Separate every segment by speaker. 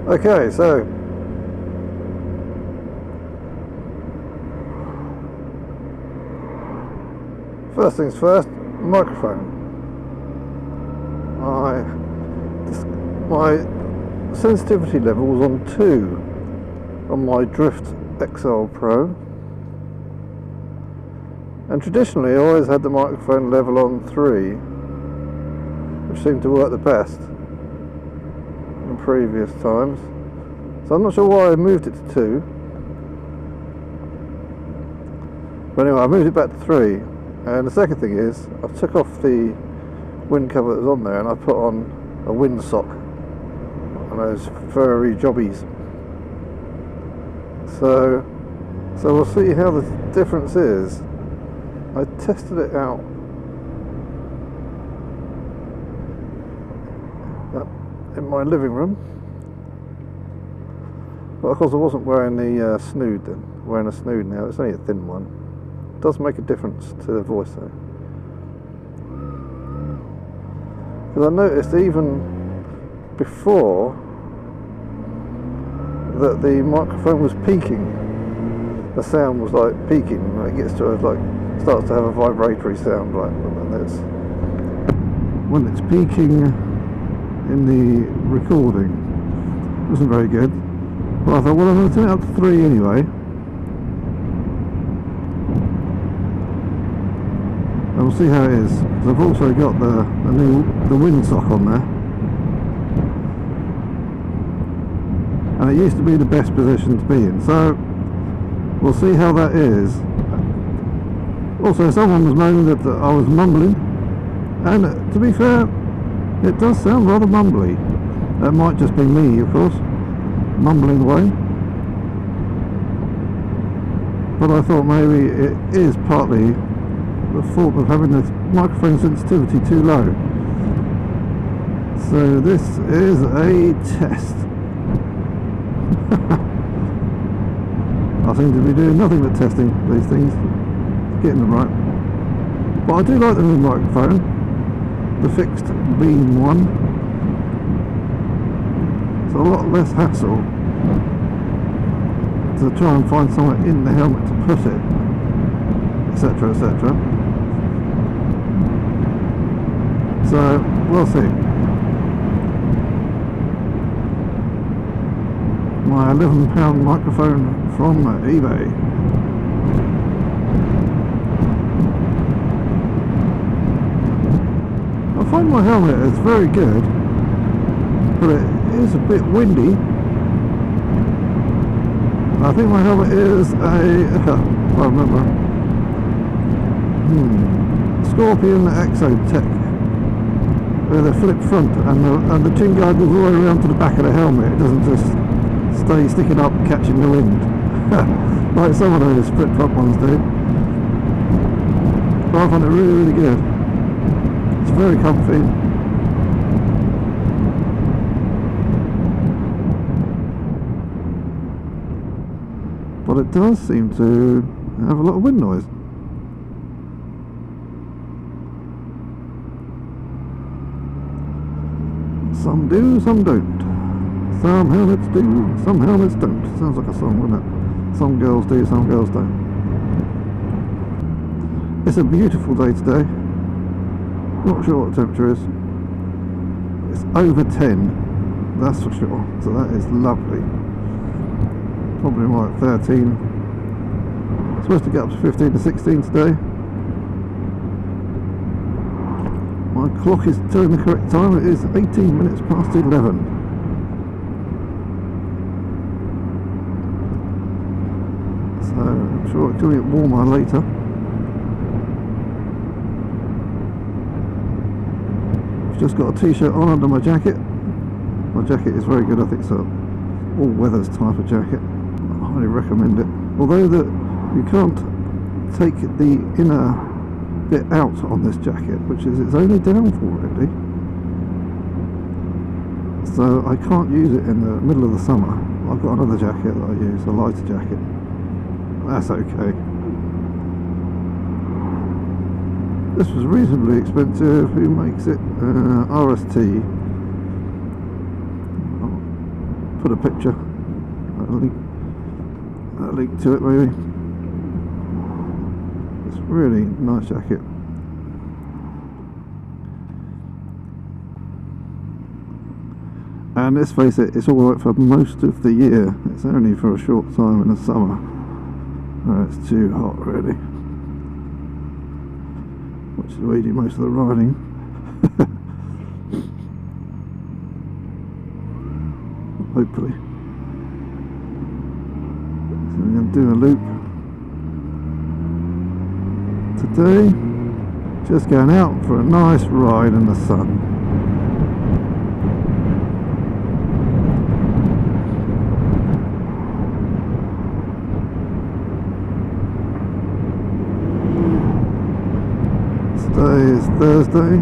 Speaker 1: Okay, so first things first, microphone. My sensitivity level was on 2 on my Drift XL Pro, and traditionally I always had the microphone level on 3, which seemed to work the best in previous times. So I'm not sure why I moved it to 2, but anyway, I moved it back to 3. And the second thing is, I took off the wind cover that was on there and I put on a windsock and those furry jobbies. So we'll see how the difference is. I tested it out in my living room, but of course I wasn't wearing the snood then. I'm wearing a snood now. It's only a thin one. It does make a difference to the voice though, because I noticed even before that the microphone was peaking. The sound was like peaking when it gets to starts to have a vibratory sound, like when it's peaking in the recording. It wasn't very good. Well, I thought, well, I'm going to turn it up to 3 anyway, and we'll see how it is. Because I've also got the windsock on there, and it used to be the best position to be in, so we'll see how that is. Also, someone was moaning that I was mumbling, and to be fair, it does sound rather mumbly. That might just be me, of course, mumbling away, but I thought maybe it is partly the fault of having the microphone sensitivity too low. So this is a test. I seem to be doing nothing but testing these things, getting them right. But I do like the new microphone, the fixed beam one. It's a lot less hassle to try and find somewhere in the helmet to put it, etc, etc. So we'll see. My £11 microphone from eBay. I find my helmet is very good, but it is a bit windy. I think my helmet is a, I remember, Scorpion Exotech, with a flip front, and the chin guard goes all the way around to the back of the helmet. It doesn't just stay sticking up catching the wind like some of those flip front ones do. But I find it really, really good. It's very comfy. But it does seem to have a lot of wind noise. Some do, some don't. Some helmets do, some helmets don't. Sounds like a song, doesn't it? Some girls do, some girls don't. It's a beautiful day today. Not sure what the temperature is. It's over 10, that's for sure. So that is lovely. Probably more like 13. Supposed to get up to 15 to 16 today. My clock is telling the correct time. It is 18 minutes past 11. So I'm sure it's going to get warmer later. I've just got a t-shirt on under my jacket. My jacket is very good. I think it's a all-weathers type of jacket. I highly recommend it. Although you can't take the inner bit out on this jacket, which is its only downfall really. So I can't use it in the middle of the summer. I've got another jacket that I use, a lighter jacket. That's okay. This was reasonably expensive. Who makes it? RST. I'll put a picture, a link to it maybe. It's really nice jacket. And let's face it, it's alright for most of the year. It's only for a short time in the summer. Oh, it's too hot really. Which is where you do most of the riding. Hopefully. So I'm going to do a loop today. Just going out for a nice ride in the sun. Today is Thursday.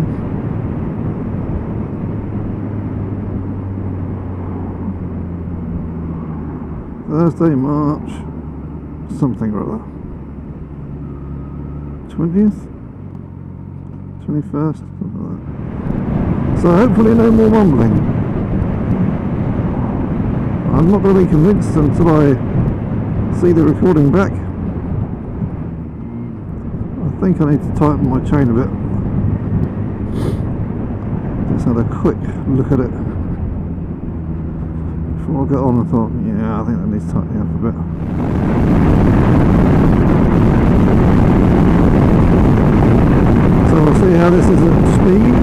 Speaker 1: Thursday, March something or other. 20th? 21st? Something like that. So hopefully no more mumbling. I'm not really convinced until I see the recording back. I think I need to tighten my chain a bit. Just had a quick look at it before I got on and thought, yeah, I think that needs tightening up a bit. So we'll see how this is at speed.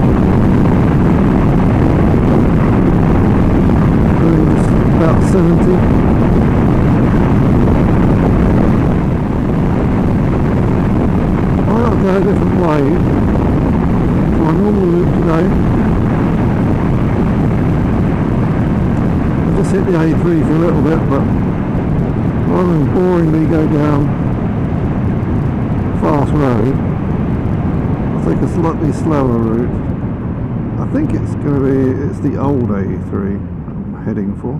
Speaker 1: It's about 70. I'll go a different way to my normal route today. I just hit the A3 for a little bit, but rather than boringly go down fast road, I'll take a slightly slower route. I think it's going to be, it's the old A3 I'm heading for.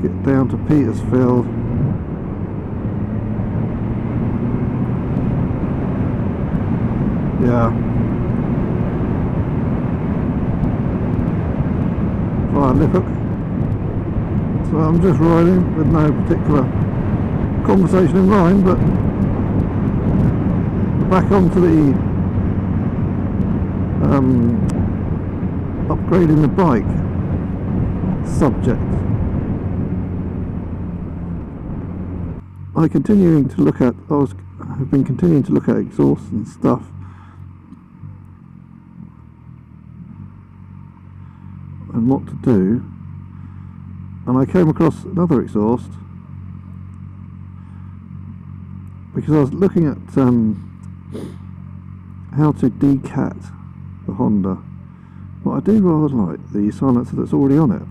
Speaker 1: Get down to Petersfield. Yeah. Via Lifford. So I'm just riding with no particular conversation in mind, but back onto the upgrading the bike subject. I've been continuing to look at exhaust and stuff. And what to do, and I came across another exhaust because I was looking at how to decat the Honda. But I do rather like the silencer that's already on it.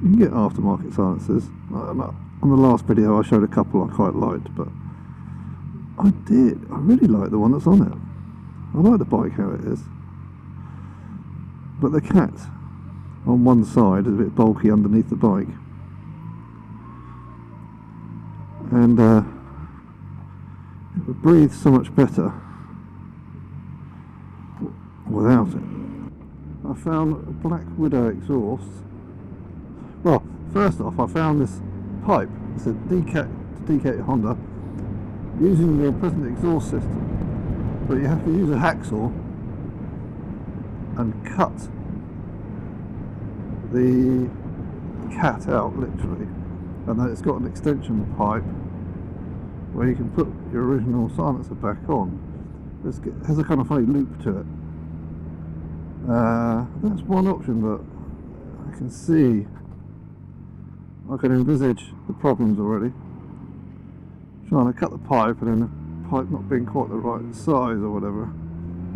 Speaker 1: You can get aftermarket silencers. On the last video I showed a couple I quite liked, but I really like the one that's on it. I like the bike how it is, but the cat on one side is a bit bulky underneath the bike, and it would breathe so much better without it. I found a Black Widow exhaust. Well, first off, I found this pipe. It's a decat Honda using the present exhaust system, but you have to use a hacksaw and cut the cat out literally, and then it's got an extension pipe where you can put your original silencer back on. It has a kind of funny loop to it. That's one option, but I can see, I can envisage the problems already. Trying to cut the pipe and then the pipe not being quite the right size or whatever.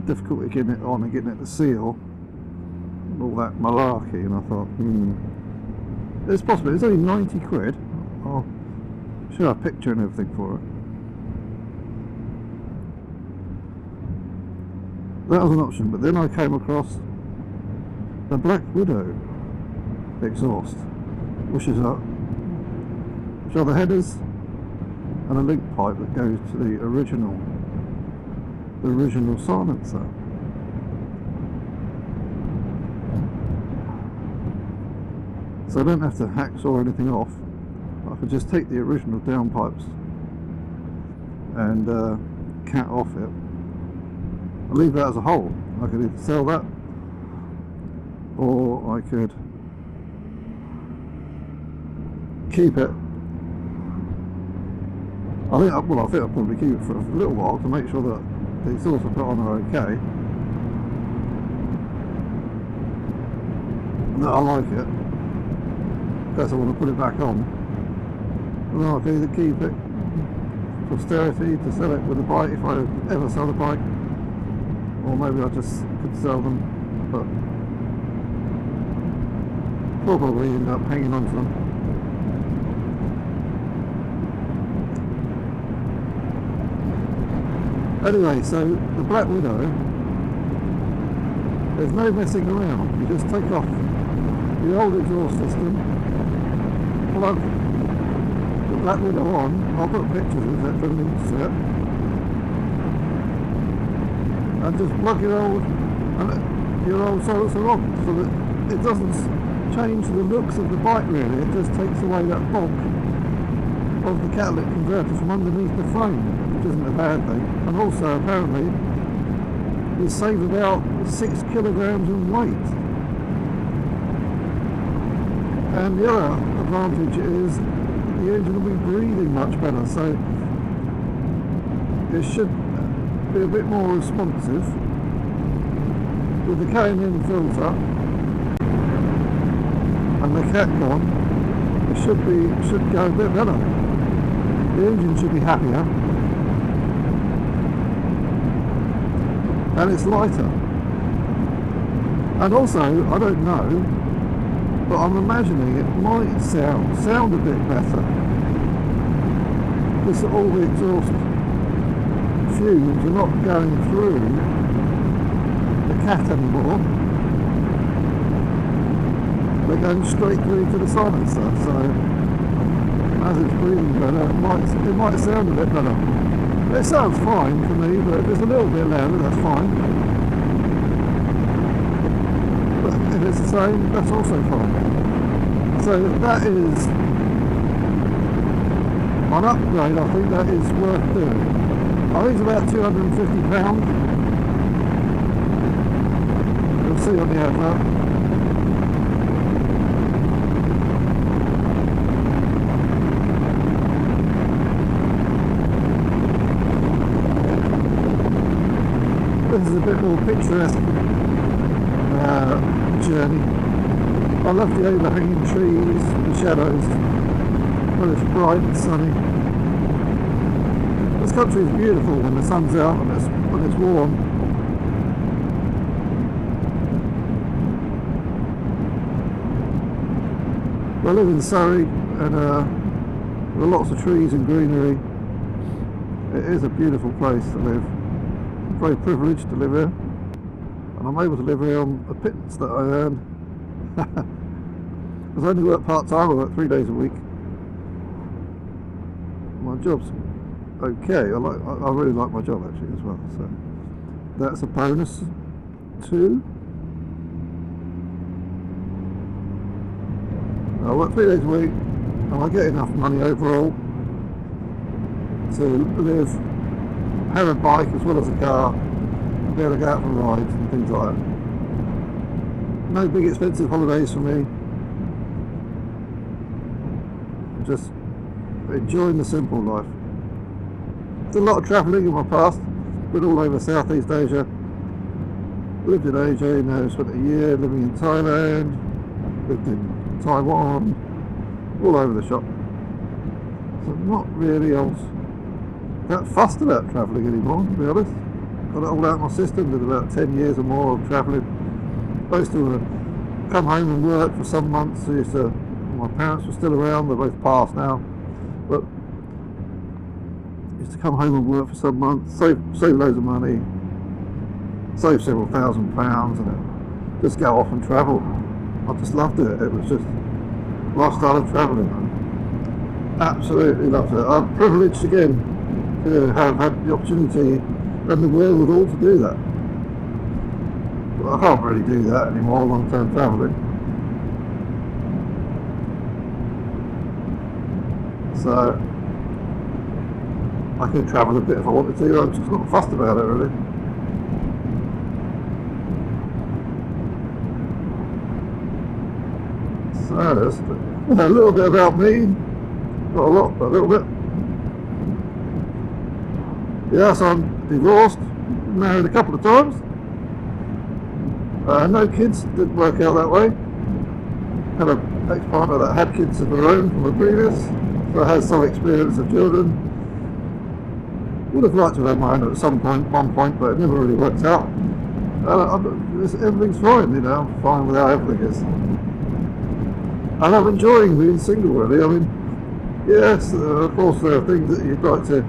Speaker 1: Difficulty getting it on and getting it to seal. All that malarkey, and I thought, it's possible. It's only 90 quid. I'll show a picture and everything for it. That was an option, but then I came across the Black Widow exhaust, which are the headers and a link pipe that goes to the original the original silencer. So I don't have to hacksaw anything off. I can just take the original downpipes and cat off it. I'll leave that as a whole. I could either sell that, or I could keep it. I think I'll probably keep it for a little while to make sure that the exhausts I put on are okay, and that I like it. In case I want to put it back on, and then I can either keep it for posterity to sell it with the bike if I ever sell the bike, or maybe I just could sell them, but probably end up hanging on to them. Anyway, so the Black Widow, there's no messing around. You just take off the old exhaust system, plug the Black Widow on. I'll put pictures of it for the set, and just plug your old silencer on, so that it doesn't change the looks of the bike really. It just takes away that bulk of the catalytic converter from underneath the frame, which isn't a bad thing. And also apparently you save about 6 kilograms in weight. And the other advantage is the engine will be breathing much better, so it should be a bit more responsive. With the K&N filter and the Catcon, it should go a bit better. The engine should be happier, and it's lighter. And also, I don't know, but I'm imagining it might sound a bit better, because all the exhaust fumes are not going through the cat anymore. They're going straight through to the silencer, so as it's breathing better, it might sound a bit better. It sounds fine for me, but if it's a little bit louder, that's fine. But if it's the same, that's also fine. So that is an upgrade. I think that is worth doing. I think it's about £250. You'll see on the advert. This is a bit more picturesque journey. I love the overhanging trees, the shadows, when it's bright and sunny. This country is beautiful when the sun's out and when it's warm. I live in Surrey, and there are lots of trees and greenery. It is a beautiful place to live. I'm very privileged to live here, and I'm able to live here on a pittance that I earn. Because I only work part-time, I work 3 days a week. My job's okay. I really like my job actually as well, so that's a bonus too. I work 3 days a week, and I get enough money overall to live, have a bike as well as a car, and be able to go out for rides and things like that. No big expensive holidays for me. I'm just enjoying the simple life. Did a lot of travelling in my past, been all over Southeast Asia. Lived in Asia, now spent a year living in Thailand, lived in Taiwan, all over the shop. So I'm not really that fussed about travelling anymore, to be honest. Got it all out of my system, did about 10 years or more of travelling. I used to come home and work for some months. My parents were still around, they're both passed now, but I used to come home and work for some months, save loads of money, save several £1,000s, and just go off and travel. I just loved it. It was just lifestyle of travelling. Absolutely loved it. I'm privileged again to have had the opportunity and the wherewithal to do that. Well, I can't really do that anymore, long-term travelling. So I can travel a bit if I wanted to, I'm just not fussed about it really. So that's a little bit about me, not a lot, but a little bit. Yes, I'm divorced, married a couple of times. No kids, didn't work out that way. Had an ex-partner that had kids of her own from a previous, so I had some experience of children. Would have liked to have my own at some point, one point, but it never really worked out. Everything's fine, you know, I'm fine with how everything is. And I'm enjoying being single really. I mean, yes, of course there are things that you'd like to,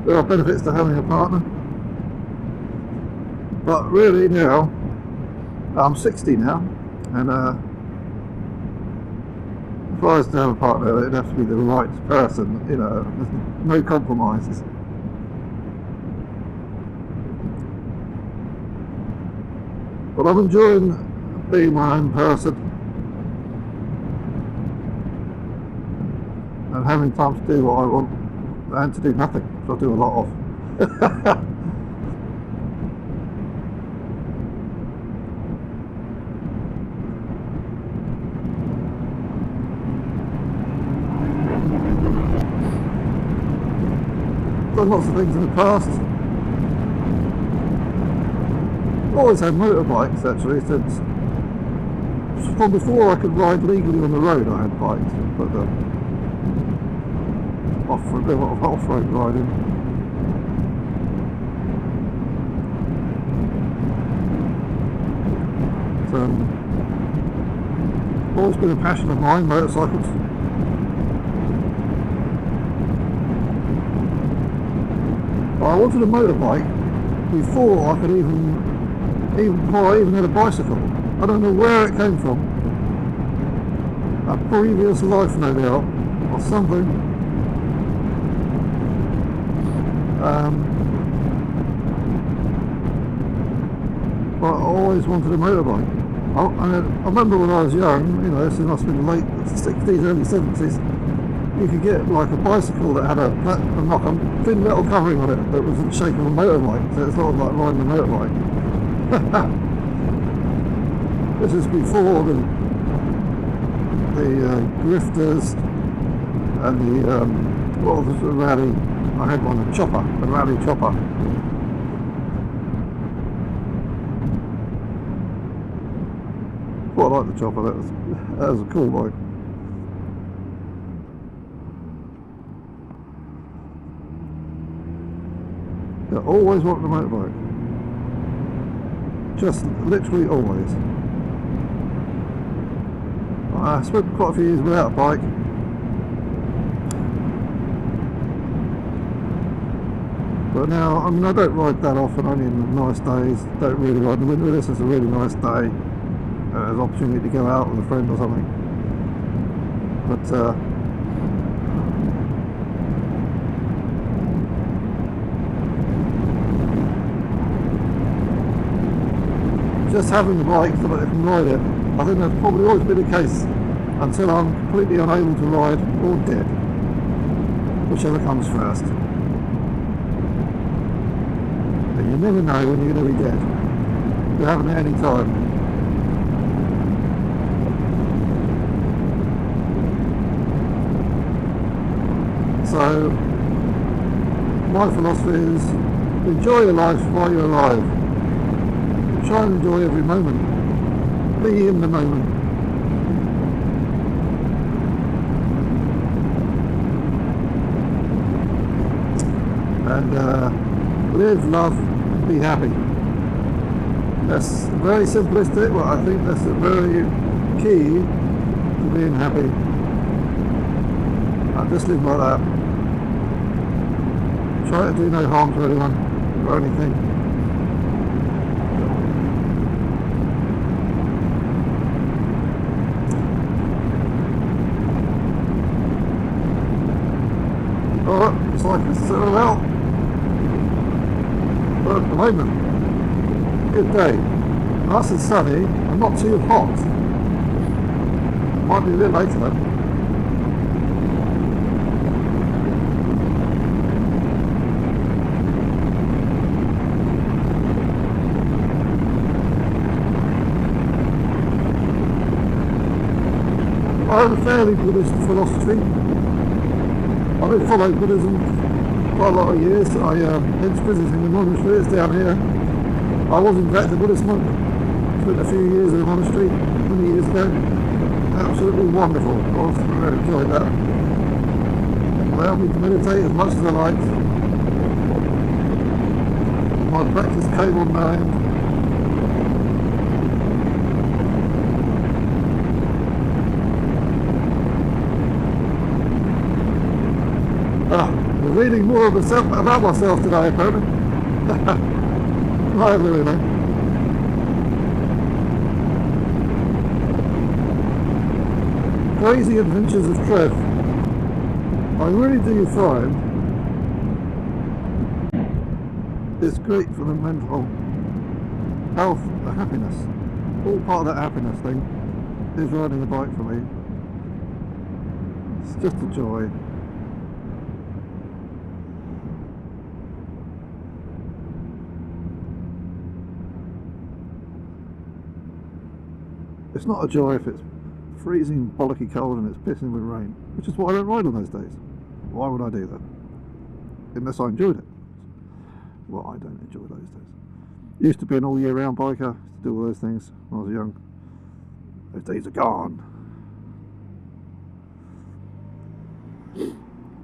Speaker 1: there are benefits to having a partner. But really now, I'm 60 now, and if I was to have a partner, it'd have to be the right person, you know, no compromises. But I'm enjoying being my own person and having time to do what I want and to do nothing, which I do a lot of. Done lots of things in the past. Always had motorbikes actually, since from before I could ride legally on the road I had bikes, but a bit of off-road riding. So, always been a passion of mine, motorcycles. I wanted a motorbike before I could before I even had a bicycle. I don't know where it came from. A previous life, no doubt, or something. But I always wanted a motorbike. I remember when I was young, you know, this must have been the late 60s, early 70s, you could get like a bicycle that had a thin metal covering on it that was in the shape of a motorbike, so it's sort of like riding a motorbike. This is before the grifters and the what was the rally? I had one, a rally chopper. Quite like the chopper. That was a cool bike. I always wanted a motorbike. Just literally always. I spent quite a few years without a bike. But now, I mean, I don't ride that often, only in the nice days. Don't really ride in the winter. This is a really nice day. There's an opportunity to go out with a friend or something. But just having the bike so that I can ride it, I think that's probably always been the case until I'm completely unable to ride or dead, whichever comes first. And you never know when you're going to be dead. You haven't at any time. So my philosophy is enjoy your life while you're alive. Try and enjoy every moment. Be in the moment. And live, love, and be happy. That's very simplistic, but I think that's a very key to being happy. I just live like that. Try to do no harm to anyone or anything. Alright, it's like this, so well. don't blame them. Good day. Nice and sunny and not too hot. Might be a bit later though. I have a fairly Buddhist philosophy. I've been following Buddhism quite a lot of years. I went visiting the monasteries down here. I was in fact a Buddhist monk. Spent a few years in a monastery many years ago. Absolutely wonderful. I really enjoyed that. Allowed me to meditate as much as I liked. My practice came on now. I'm reading more of myself, about myself today, apparently. I don't really know. Crazy Adventures of Trev. I really do find it's great for the mental health, the happiness. All part of that happiness thing is riding a bike for me. It's just a joy. It's not a joy if it's freezing bollocky cold and it's pissing with rain, which is why I don't ride on those days. Why would I do that? Unless I enjoyed it. Well, I don't enjoy those days. Used to be an all year round biker, used to do all those things when I was young. Those days are gone.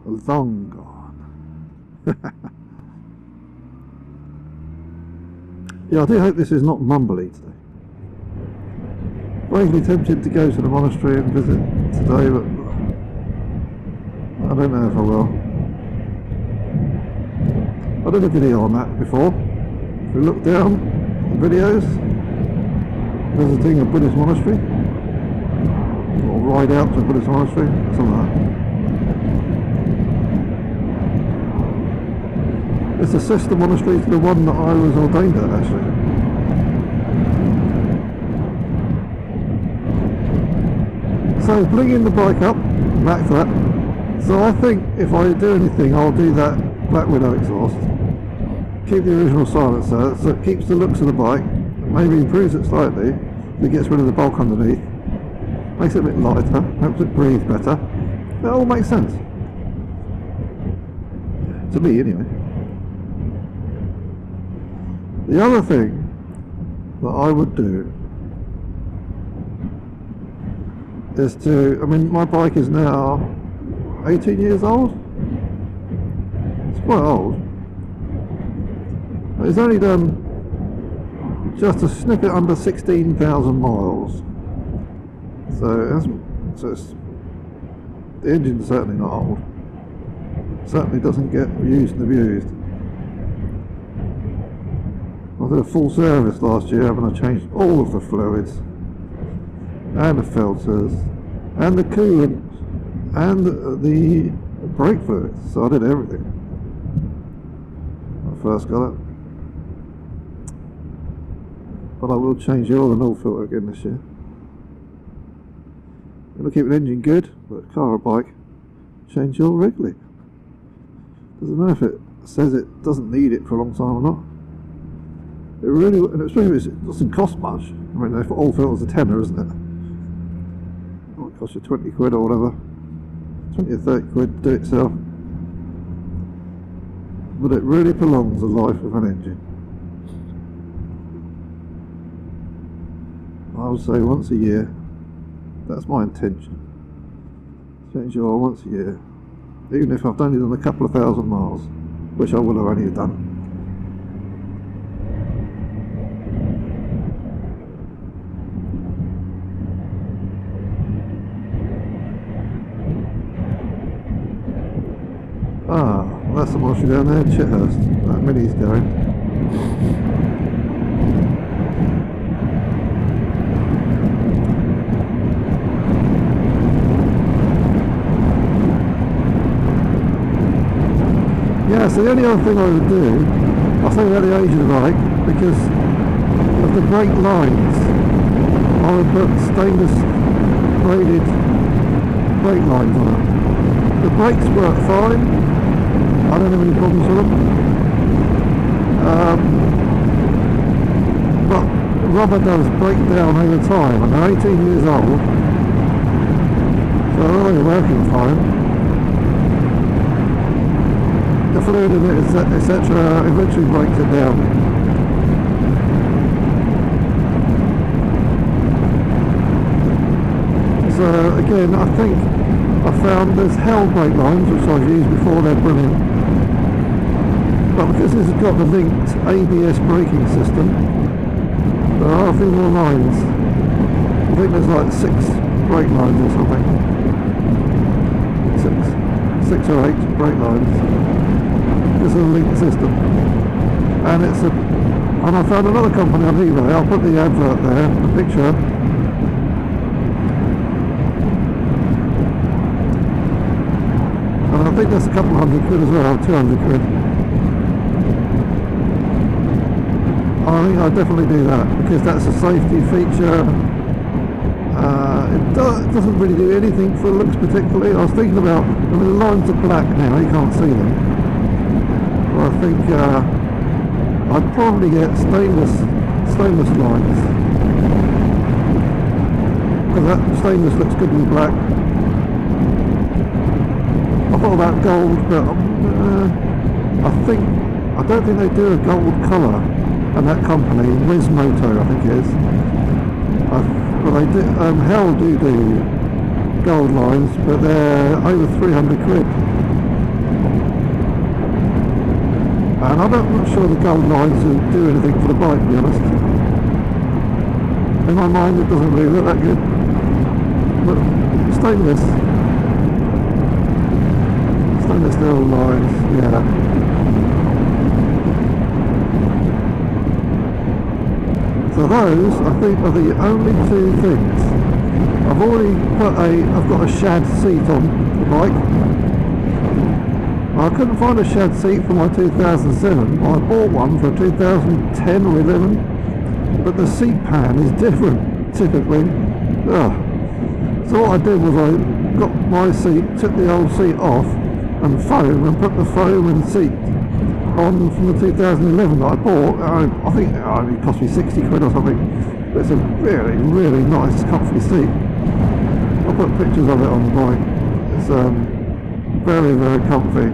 Speaker 1: Long gone. Yeah, I do hope this is not mumbly today. Vaguely tempted to go to the monastery and visit today, but I don't know if I will. I did a video on that before. If we look down the videos, visiting a Buddhist monastery, or ride out to a Buddhist monastery, something like that. It's a sister monastery to the one that I was ordained at, actually. So bringing the bike up, back to that. So I think if I do anything, I'll do that Black Widow exhaust. Keep the original silencer, so it keeps the looks of the bike, maybe improves it slightly, it gets rid of the bulk underneath, makes it a bit lighter, helps it breathe better. It all makes sense. To me, anyway. The other thing that I would do is to, I mean, my bike is now 18 years old. It's quite old. It's only done just a snippet under 16,000 miles. So it's, the engine's certainly not old. Certainly doesn't get used and abused. I did a full service last year, having I changed all of the fluids, and the filters, and the coolant, and the brake fluids. So I did everything when I first got it. But I will change the oil and oil filter again this year. I'm going to keep an engine good, but car or bike, change the oil regularly. Doesn't matter if it says it doesn't need it for a long time or not. It really, and especially if it doesn't cost much. I mean, if oil filter's a tenner, isn't it? Well, it costs you 20 quid or whatever. 20 or 30 quid to do it itself. But it really prolongs the life of an engine. I would say once a year. That's my intention. Change your oil once a year. Even if I've only done a couple of thousand miles, which I will have only done. Ah, well, that's the monastery down there, Chithurst. That mini's going. Yeah, so the only other thing I would do, I I say about the age of the bike because of the brake lines. I would put stainless braided brake lines on it. The brakes work fine. I don't have any problems with them. But rubber does break down over time, and they're 18 years old, so they're only working fine. The fluid in it, etc., eventually breaks it down. So again, I think I found there's held brake lines, which I've used before, they're brilliant. But because this has got the linked ABS braking system, there are a few more lines. I think there's like 6 brake lines or something. 6 or 8 brake lines. This is a linked system. And I found another company on eBay, I'll put the advert there, the picture. And I think that's a couple £100 as well, £200. I think I'd definitely do that because that's a safety feature. It doesn't really do anything for looks particularly. I was thinking about, I mean, the lines are black now, you can't see them. But I think I'd probably get stainless lines because that stainless looks good in black. I thought about gold, but I don't think they do a gold colour. And that company, Wismoto, I think it is. But they do, Hell do gold lines, but they're over £300. And I'm not sure the gold lines will do anything for the bike, to be honest. In my mind, it doesn't really look that good. But stainless steel lines, yeah. So those, I think, are the only 2 things. I've got a shad seat on the bike. I couldn't find a shad seat for my 2007. I bought one for 2010 or 11, but the seat pan is different, typically. So what I did was I got my seat, took the old seat off, and put the foam and seat on from the 2011 that I bought. I think it only cost me £60 or something, but it's a really, really nice comfy seat. I'll put pictures of it on the bike. It's very, very comfy,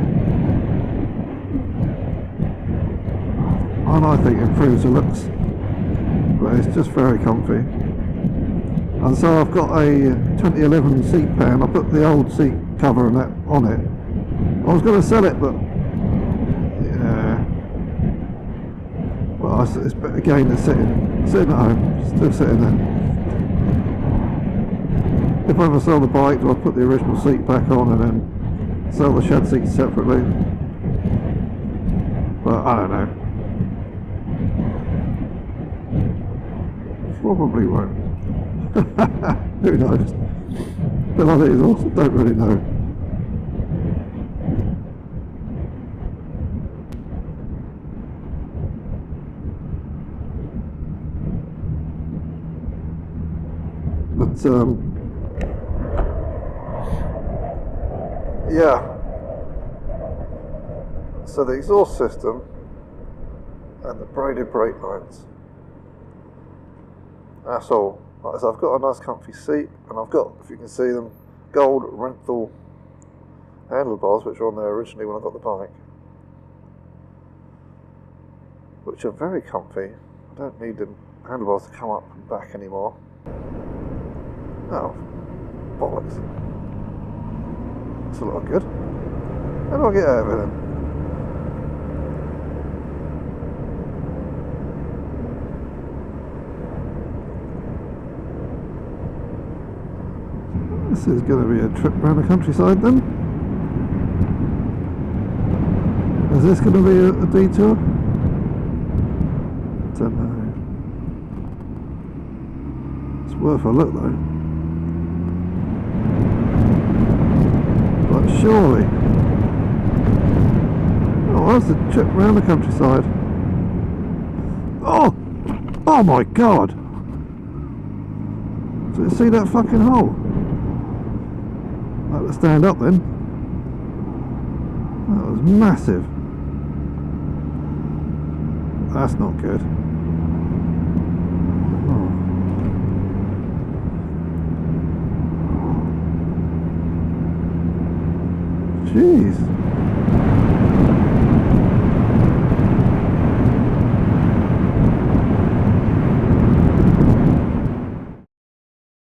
Speaker 1: and I think improves the looks, but it's just very comfy. And so I've got a 2011 seat pan. I put the old seat cover and that on it. I was going to sell it, but well, it's again, it's sitting at home, still sitting there. If I ever sell the bike, I'll put the original seat back on and then sell the shed seat separately. But I don't know. Probably won't. Who knows? But I think it's also don't really know. But yeah, so the exhaust system and the braided brake lines, that's all. Like I said, I've got a nice comfy seat, and I've got, if you can see them, gold Renthal handlebars, which were on there originally when I got the bike, which are very comfy. I don't need the handlebars to come up and back anymore. Oh, bollocks. That's a lot good. How do I get out of it then? This is going to be a trip around the countryside then. Is this going to be a detour? Don't know. It's worth a look though. But surely. Oh, that's a trip around the countryside. Oh! Oh my god! See that fucking hole? I had to stand up then. That was massive. That's not good. Oh. Jeez.